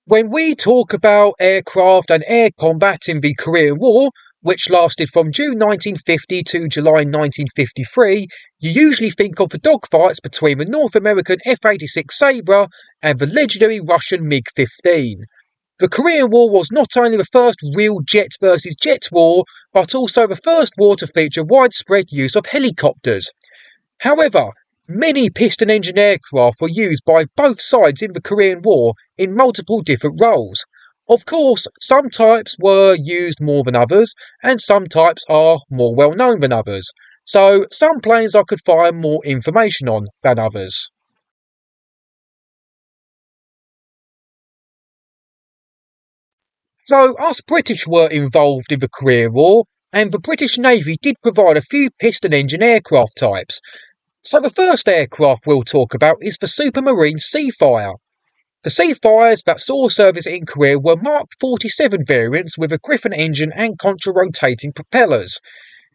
When we talk about aircraft and air combat in the Korean War, which lasted from June 1950 to July 1953, you usually think of the dogfights between the North American F-86 Sabre and the legendary Russian MiG-15. The Korean War was not only the first real jet versus jet war, but also the first war to feature widespread use of helicopters. However, many piston-engine aircraft were used by both sides in the Korean War in multiple different roles. Of course, some types were used more than others, and some types are more well known than others. So, some planes I could find more information on than others. So, us British were involved in the Korean War, and the British Navy did provide a few piston-engine aircraft types. So the first aircraft we'll talk about is the Supermarine Seafire. The Seafires that saw service in Korea were Mark 47 variants with a Griffon engine and contra-rotating propellers.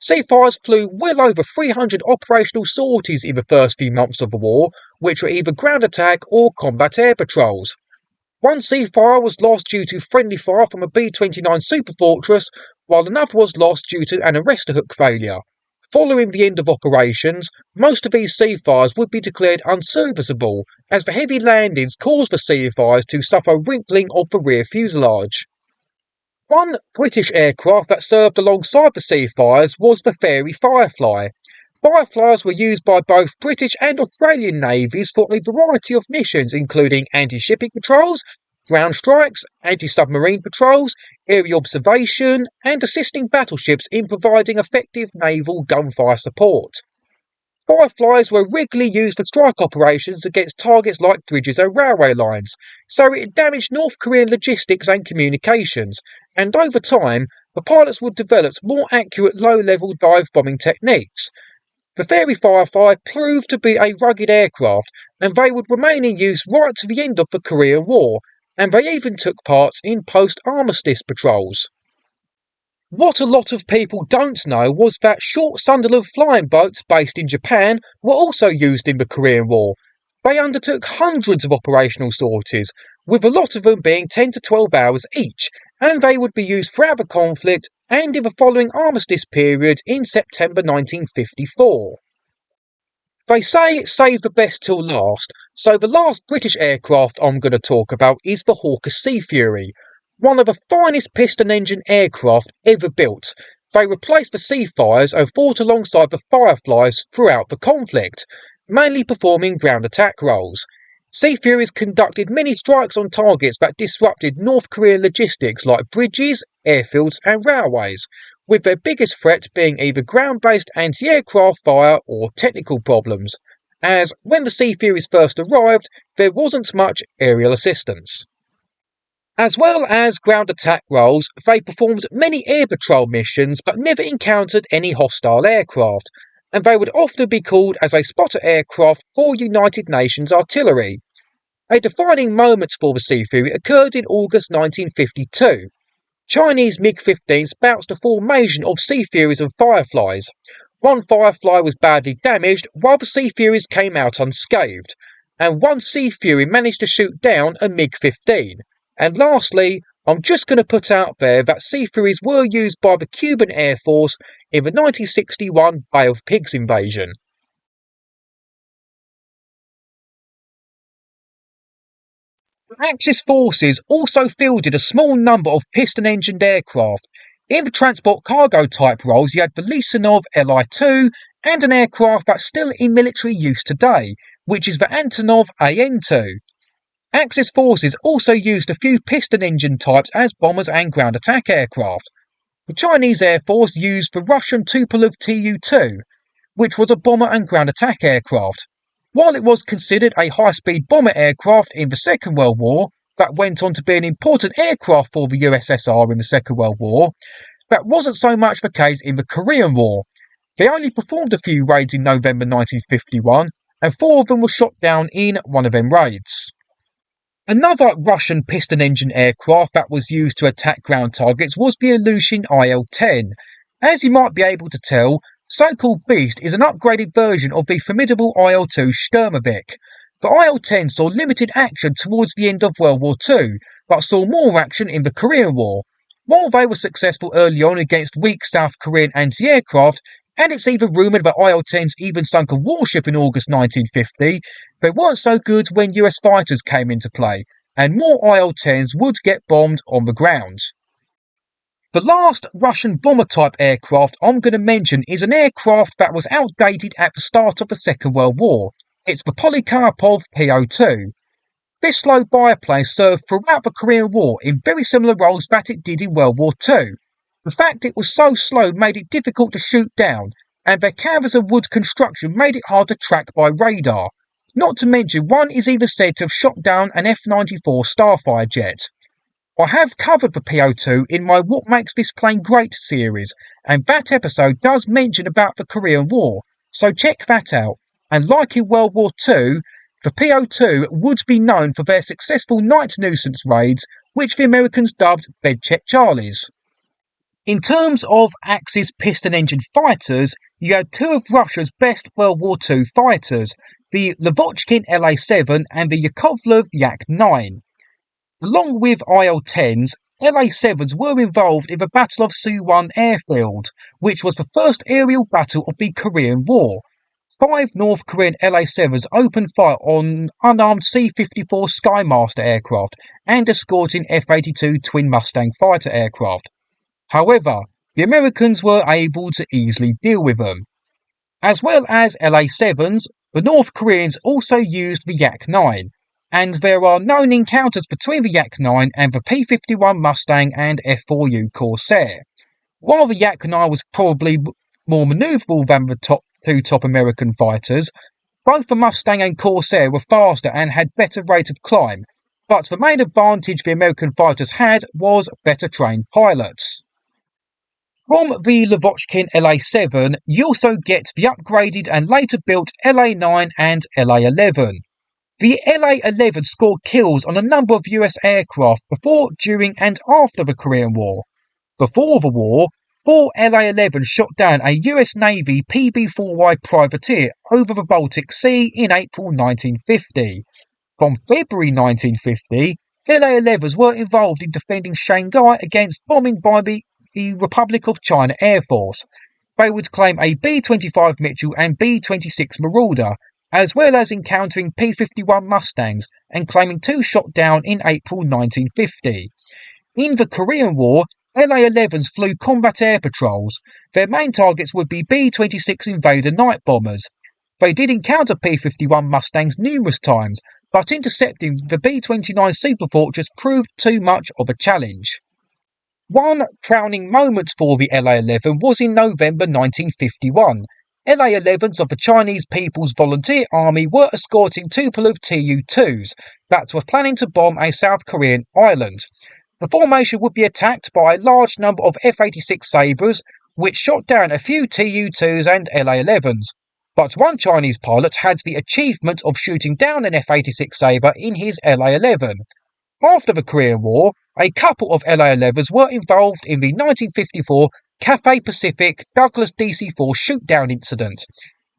Seafires flew well over 300 operational sorties in the first few months of the war, which were either ground attack or combat air patrols. One Seafire was lost due to friendly fire from a B-29 Superfortress, while another was lost due to an arrestor hook failure. Following the end of operations, most of these Seafires would be declared unserviceable, as the heavy landings caused the Seafires to suffer wrinkling of the rear fuselage. One British aircraft that served alongside the Seafires was the Fairey Firefly. Fireflies were used by both British and Australian navies for a variety of missions, including anti-shipping patrols, ground strikes, anti-submarine patrols, area observation, and assisting battleships in providing effective naval gunfire support. Fireflies were regularly used for strike operations against targets like bridges and railway lines, so it damaged North Korean logistics and communications, and over time, the pilots would develop more accurate low-level dive bombing techniques. The Fairey Firefly proved to be a rugged aircraft, and they would remain in use right to the end of the Korean War, and they even took part in post-armistice patrols. What a lot of people don't know was that short Sunderland flying boats based in Japan were also used in the Korean War. They undertook hundreds of operational sorties, with a lot of them being 10 to 12 hours each, and they would be used throughout the conflict and in the following armistice period in September 1954. They say save the best till last, so the last British aircraft I'm going to talk about is the Hawker Sea Fury, one of the finest piston-engine aircraft ever built. They replaced the Seafires and fought alongside the Fireflies throughout the conflict, mainly performing ground attack roles. Sea Furies conducted many strikes on targets that disrupted North Korean logistics like bridges, airfields and railways, with their biggest threat being either ground-based anti-aircraft fire or technical problems, as when the Sea Furies first arrived, there wasn't much aerial assistance. As well as ground attack roles, they performed many air patrol missions but never encountered any hostile aircraft, and they would often be called as a spotter aircraft for United Nations artillery. A defining moment for the Sea Fury occurred in August 1952. Chinese MiG-15s bounced a formation of Sea Furies and Fireflies. One Firefly was badly damaged, while the Sea Furies came out unscathed, and one Sea Fury managed to shoot down a MiG-15. And lastly, I'm just going to put out there that Sea Furies were used by the Cuban Air Force in the 1961 Bay of Pigs invasion. The Axis forces also fielded a small number of piston-engined aircraft. In the transport cargo type roles, you had the Lisanov Li-2 and an aircraft that's still in military use today, which is the Antonov An-2. Axis forces also used a few piston-engine types as bombers and ground attack aircraft. The Chinese Air Force used the Russian Tupolev Tu-2, which was a bomber and ground attack aircraft. While it was considered a high-speed bomber aircraft in the Second World War, that went on to be an important aircraft for the USSR in the Second World War, that wasn't so much the case in the Korean War. They only performed a few raids in November 1951, and 4 of them were shot down in one of them raids. Another Russian piston-engine aircraft that was used to attack ground targets was the Ilyushin IL-10. As you might be able to tell, so-called Beast is an upgraded version of the formidable IL-2 Sturmovik. The IL-10 saw limited action towards the end of World War II, but saw more action in the Korean War. While they were successful early on against weak South Korean anti-aircraft, and it's even rumoured that IL-10s even sunk a warship in August 1950, they weren't so good when US fighters came into play, and more IL-10s would get bombed on the ground. The last Russian bomber-type aircraft I'm going to mention is an aircraft that was outdated at the start of the Second World War. It's the Polikarpov PO-2. This slow biplane served throughout the Korean War in very similar roles that it did in World War II. The fact it was so slow made it difficult to shoot down, and their canvas and wood construction made it hard to track by radar. Not to mention, one is even said to have shot down an F-94 Starfire jet. I have covered the PO-2 in my What Makes This Plane Great series, and that episode does mention about the Korean War, so check that out. And like in World War II, the PO-2 would be known for their successful night nuisance raids, which the Americans dubbed Bed Check Charlies. In terms of Axis piston-engined fighters, you had two of Russia's best World War II fighters, the Lavochkin La-7 and the Yakovlev Yak-9. Along with IL-10s, La-7s were involved in the Battle of Suwon airfield, which was the first aerial battle of the Korean War. 5 North Korean La-7s opened fire on unarmed C-54 Skymaster aircraft and escorting F-82 twin Mustang fighter aircraft. However, the Americans were able to easily deal with them. As well as La-7s, the North Koreans also used the Yak-9, and there are known encounters between the Yak-9 and the P-51 Mustang and F-4U Corsair. While the Yak-9 was probably more manoeuvrable than the two top American fighters, both the Mustang and Corsair were faster and had better rate of climb, but the main advantage the American fighters had was better trained pilots. From the Lavochkin La-7, you also get the upgraded and later built La-9 and La-11. The La-11 scored kills on a number of US aircraft before, during and after the Korean War. Before the war, 4 La-11s shot down a US Navy PB-4Y privateer over the Baltic Sea in April 1950. From February 1950, La-11s were involved in defending Shanghai against bombing by the Republic of China Air Force. They would claim a B-25 Mitchell and B-26 Marauder, as well as encountering P-51 Mustangs and claiming 2 shot down in April 1950. In the Korean War, La-11s flew combat air patrols. Their main targets would be B-26 Invader night bombers. They did encounter P-51 Mustangs numerous times, but intercepting the B-29 Superfortress proved too much of a challenge. One crowning moment for the La-11 was in November 1951. La-11s of the Chinese People's Volunteer Army were escorting Tupolev Tu-2s that were planning to bomb a South Korean island. The formation would be attacked by a large number of F-86 Sabres, which shot down a few Tu-2s and La-11s. But one Chinese pilot had the achievement of shooting down an F-86 Sabre in his La-11. After the Korean War, a couple of La-11s were involved in the 1954 Cathay Pacific Douglas DC-4 shoot-down incident.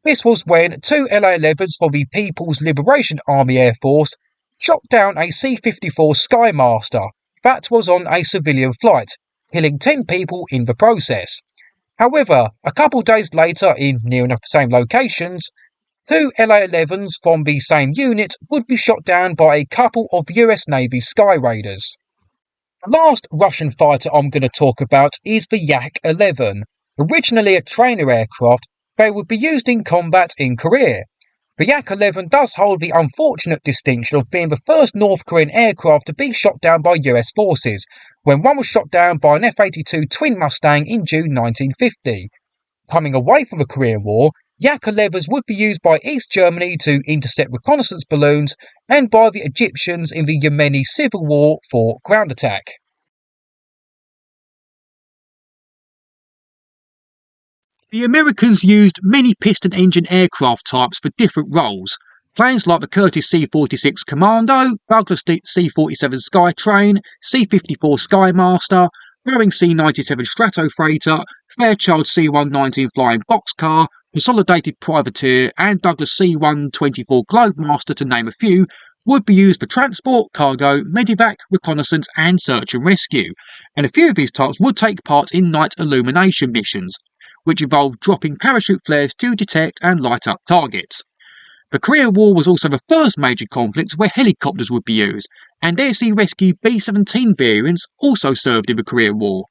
This was when 2 La-11s from the People's Liberation Army Air Force shot down a C-54 Skymaster that was on a civilian flight, killing 10 people in the process. However, a couple days later, in near enough the same locations, 2 La-11s from the same unit would be shot down by a couple of US Navy Sky Raiders. The last Russian fighter I'm going to talk about is the Yak-11. Originally a trainer aircraft, they would be used in combat in Korea. The Yak-11 does hold the unfortunate distinction of being the first North Korean aircraft to be shot down by US forces, when one was shot down by an F-82 twin Mustang in June 1950. Coming away from the Korean War, Yak-11s would be used by East Germany to intercept reconnaissance balloons and by the Egyptians in the Yemeni civil war for ground attack. The Americans used many piston-engine aircraft types for different roles. Planes like the Curtiss C-46 Commando, Douglas C-47 Skytrain, C-54 Skymaster, Boeing C-97 Stratofreighter, Fairchild C-119 Flying Boxcar, Consolidated Privateer and Douglas C-124 Globemaster, to name a few, would be used for transport, cargo, medevac, reconnaissance and search and rescue, and a few of these types would take part in night illumination missions, which involved dropping parachute flares to detect and light up targets. The Korean War was also the first major conflict where helicopters would be used, and air sea rescue B-17 variants also served in the Korean War.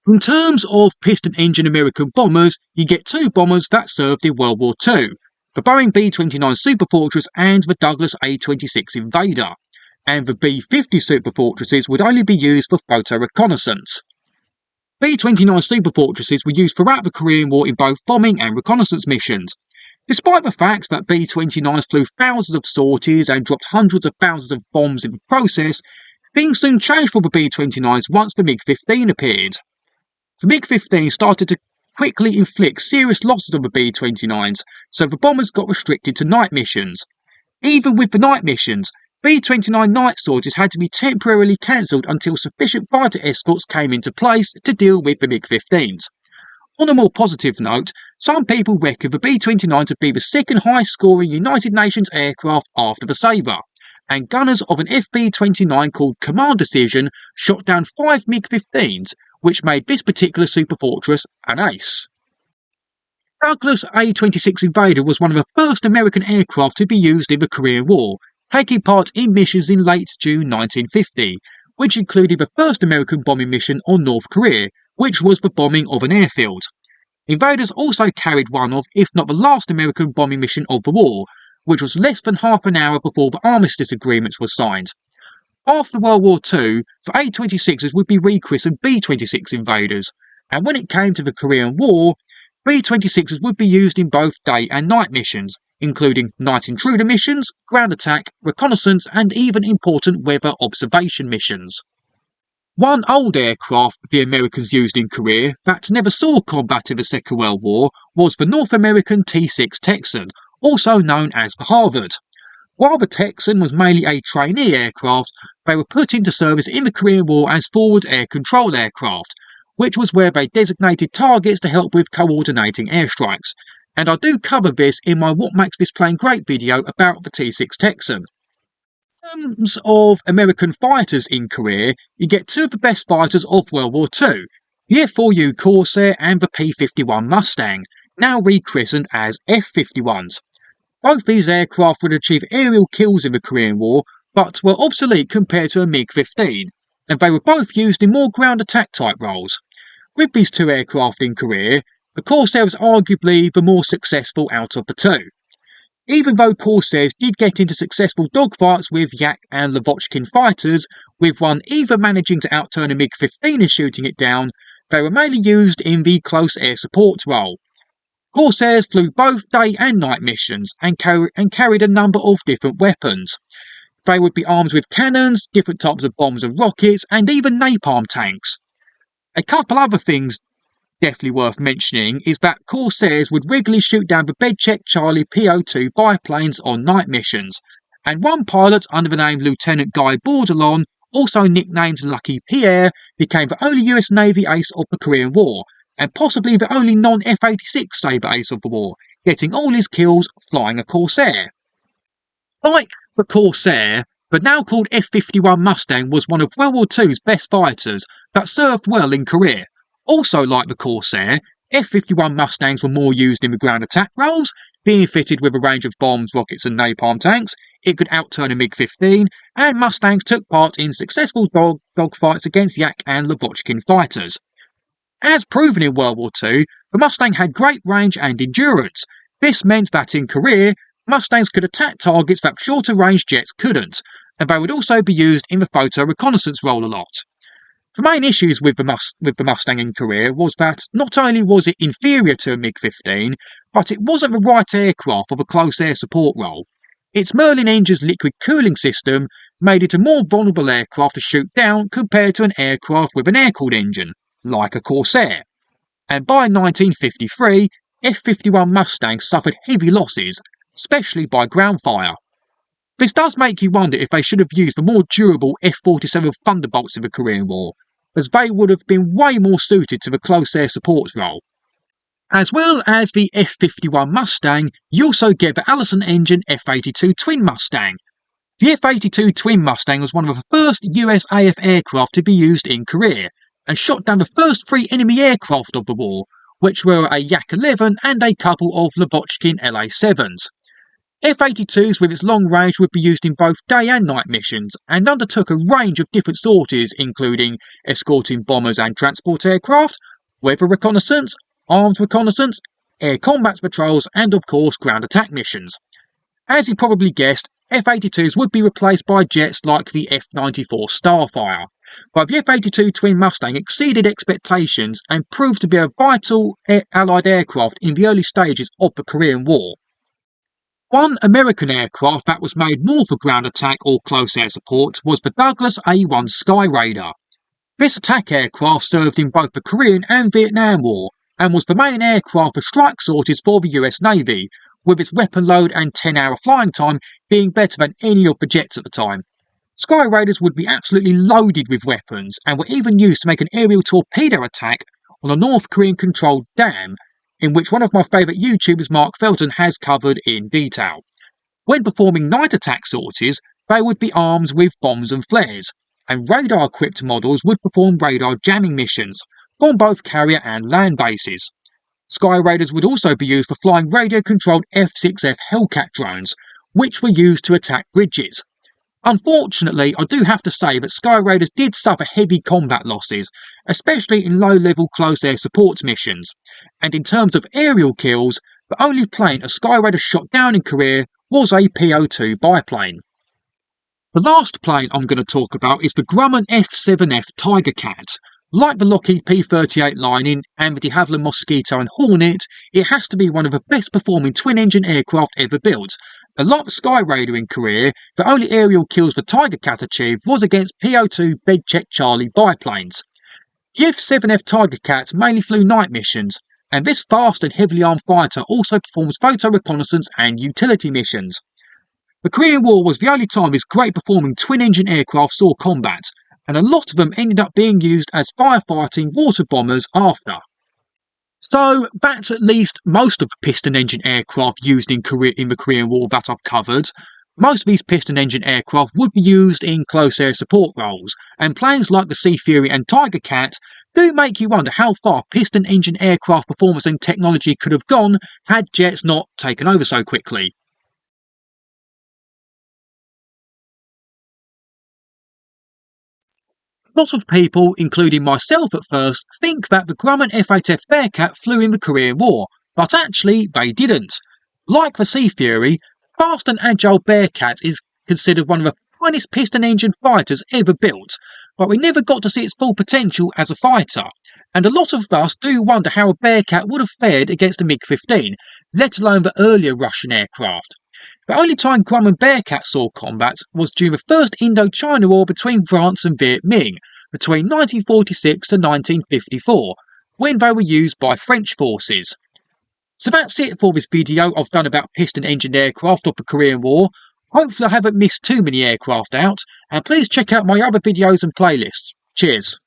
In terms of piston-engine American bombers, you get two bombers that served in World War II, the Boeing B-29 Superfortress and the Douglas A-26 Invader, and the B-50 Superfortresses would only be used for photo reconnaissance. B-29 Superfortresses were used throughout the Korean War in both bombing and reconnaissance missions. Despite the fact that B-29s flew thousands of sorties and dropped hundreds of thousands of bombs in the process, things soon changed for the B-29s once the MiG-15 appeared. The MiG-15 started to quickly inflict serious losses on the B-29s, so the bombers got restricted to night missions. Even with the night missions, B-29 night sorties had to be temporarily cancelled until sufficient fighter escorts came into place to deal with the MiG-15s. On a more positive note, some people reckon the B-29 to be the second highest-scoring United Nations aircraft after the Sabre, and gunners of an FB-29 called Command Decision shot down 5 MiG-15s, which made this particular superfortress an ace. Douglas A-26 Invader was one of the first American aircraft to be used in the Korean War, taking part in missions in late June 1950, which included the first American bombing mission on North Korea, which was the bombing of an airfield. Invaders also carried one of, if not the last American bombing mission of the war, which was less than half an hour before the armistice agreements were signed. After World War II, the A-26s would be rechristened B-26 Invaders, and when it came to the Korean War, B-26s would be used in both day and night missions, including night intruder missions, ground attack, reconnaissance, and even important weather observation missions. One old aircraft the Americans used in Korea that never saw combat in the Second World War was the North American T-6 Texan, also known as the Harvard. While the Texan was mainly a trainee aircraft, they were put into service in the Korean War as forward air control aircraft, which was where they designated targets to help with coordinating airstrikes, and I do cover this in my What Makes This Plane Great video about the T-6 Texan. In terms of American fighters in Korea, you get two of the best fighters of World War II, the F-4U Corsair and the P-51 Mustang, now rechristened as F-51s. Both these aircraft would achieve aerial kills in the Korean War, but were obsolete compared to a MiG-15, and they were both used in more ground attack type roles. With these two aircraft in Korea, the Corsair was arguably the more successful out of the two. Even though Corsairs did get into successful dogfights with Yak and Lavochkin fighters, with one either managing to outturn a MiG-15 and shooting it down, they were mainly used in the close air support role. Corsairs flew both day and night missions and carried a number of different weapons. They would be armed with cannons, different types of bombs and rockets, and even napalm tanks. A couple other things definitely worth mentioning is that Corsairs would regularly shoot down the Bedcheck Charlie PO-2 biplanes on night missions, and one pilot under the name Lieutenant Guy Bordelon, also nicknamed Lucky Pierre, became the only US Navy ace of the Korean War, and possibly the only non-F-86 Sabre ace of the war, getting all his kills flying a Corsair. Like the Corsair, the now called F-51 Mustang was one of World War II's best fighters that served well in Korea. Also like the Corsair, F-51 Mustangs were more used in the ground attack roles, being fitted with a range of bombs, rockets and napalm tanks. It could outturn a MiG-15, and Mustangs took part in successful dogfights against Yak and Lavochkin fighters. As proven in World War II, the Mustang had great range and endurance. This meant that in Korea, Mustangs could attack targets that shorter range jets couldn't, and they would also be used in the photo reconnaissance role a lot. The main issues with the Mustang in Korea was that not only was it inferior to a MiG-15, but it wasn't the right aircraft for the close air support role. Its Merlin engine's liquid cooling system made it a more vulnerable aircraft to shoot down compared to an aircraft with an air-cooled engine, like a Corsair. And by 1953, F-51 Mustangs suffered heavy losses, especially by ground fire. This does make you wonder if they should have used the more durable F-47 Thunderbolts in the Korean War, as they would have been way more suited to the close air support role. As well as the F-51 Mustang, you also get the Allison-engine F-82 Twin Mustang. The F-82 Twin Mustang was one of the first US AF aircraft to be used in Korea, and shot down the first 3 enemy aircraft of the war, which were a Yak-11 and a couple of Lubotchkin LA-7s. F-82s with its long range would be used in both day and night missions, and undertook a range of different sorties including escorting bombers and transport aircraft, weather reconnaissance, arms reconnaissance, air combat patrols, and of course ground attack missions. As you probably guessed, F-82s would be replaced by jets like the F-94 Starfire, but the F-82 Twin Mustang exceeded expectations and proved to be a vital Allied aircraft in the early stages of the Korean War. One American aircraft that was made more for ground attack or close air support was the Douglas A-1 Sky Raider. This attack aircraft served in both the Korean and Vietnam War, and was the main aircraft for strike sorties for the US Navy, with its weapon load and 10-hour flying time being better than any of the jets at the time. Sky Raiders would be absolutely loaded with weapons, and were even used to make an aerial torpedo attack on a North Korean controlled dam, in which one of my favourite YouTubers, Mark Felton, has covered in detail. When performing night attack sorties, they would be armed with bombs and flares, and radar-equipped models would perform radar jamming missions from both carrier and land bases. Sky Raiders would also be used for flying radio-controlled F-6F Hellcat drones, which were used to attack bridges. Unfortunately, I do have to say that Sky Raiders did suffer heavy combat losses, especially in low-level close air support missions, and in terms of aerial kills, the only plane a Sky Raider shot down in Korea was a PO-2 biplane. The last plane I'm going to talk about is the Grumman F-7F Tiger Cat. Like the Lockheed P-38 Lightning and the de Havilland Mosquito and Hornet, it has to be one of the best performing twin-engine aircraft ever built. And like the Sky Raider in Korea, the only aerial kills the Tiger Cat achieved was against PO-2 Bedcheck Charlie biplanes. The F-7F Tiger Cat mainly flew night missions, and this fast and heavily armed fighter also performs photo reconnaissance and utility missions. The Korean War was the only time this great performing twin-engine aircraft saw combat, and a lot of them ended up being used as firefighting water bombers after. So that's at least most of the piston-engine aircraft used in the Korean War that I've covered. Most of these piston-engine aircraft would be used in close air support roles, and planes like the Sea Fury and Tiger Cat do make you wonder how far piston-engine aircraft performance and technology could have gone had jets not taken over so quickly. Lots of people, including myself at first, think that the Grumman F-8F Bearcat flew in the Korean War, but actually they didn't. Like the Sea Fury, fast and agile Bearcat is considered one of the finest piston-engine fighters ever built, but we never got to see its full potential as a fighter, and a lot of us do wonder how a Bearcat would have fared against a MiG-15, let alone the earlier Russian aircraft. The only time Grumman Bearcat saw combat was during the First Indochina War between France and Viet Minh, between 1946 to 1954, when they were used by French forces. So that's it for this video I've done about piston-engined aircraft of the Korean War. Hopefully I haven't missed too many aircraft out, and please check out my other videos and playlists. Cheers.